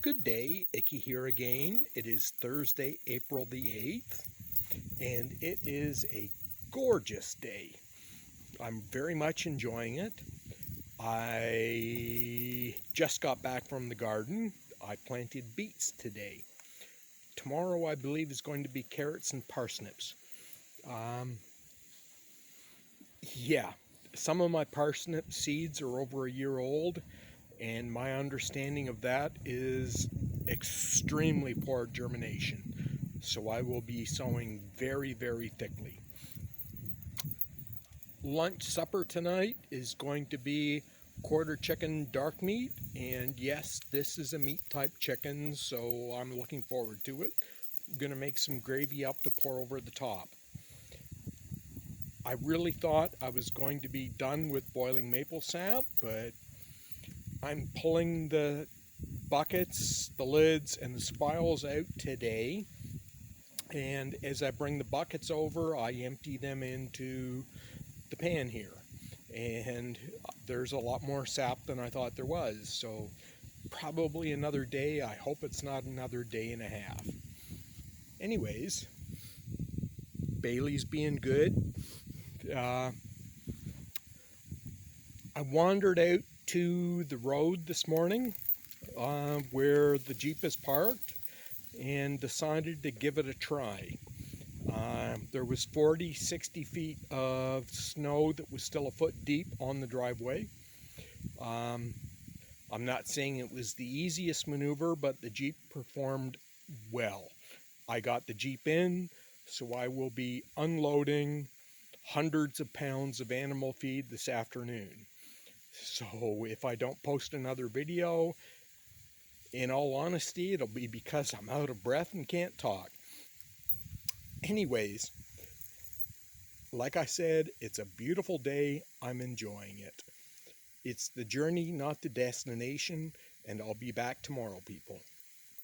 Good day, Icky here again. It is Thursday, April the 8th, and it is a gorgeous day. I'm very much enjoying it. I just got back from the garden. I planted beets today. Tomorrow, I believe, is going to be carrots and parsnips. Um, yeah, some of my parsnip seeds are over a year old, and my understanding of that is extremely poor germination. So I will be sowing very, very thickly. Lunch supper tonight is going to be quarter chicken dark meat, and yes, this is a meat type chicken, so I'm looking forward to it. I'm gonna make some gravy up to pour over the top. I really thought I was going to be done with boiling maple sap, but I'm pulling the buckets, the lids, and the spiles out today. And as I bring the buckets over, I empty them into the pan here. And there's a lot more sap than I thought there was. So probably another day. I hope it's not another day and a half. Anyways, Bailey's being good. Uh, I wandered out to the road this morning where the Jeep is parked and decided to give it a try. There was 40, 60 feet of snow that was still a foot deep on the driveway. Um, I'm not saying it was the easiest maneuver, but the Jeep performed well. I got the Jeep in, so I will be unloading hundreds of pounds of animal feed this afternoon. So if I don't post another video, in all honesty, it'll be because I'm out of breath and can't talk. Anyways, like I said, it's a beautiful day. I'm enjoying it. It's the journey, not the destination, and I'll be back tomorrow, people.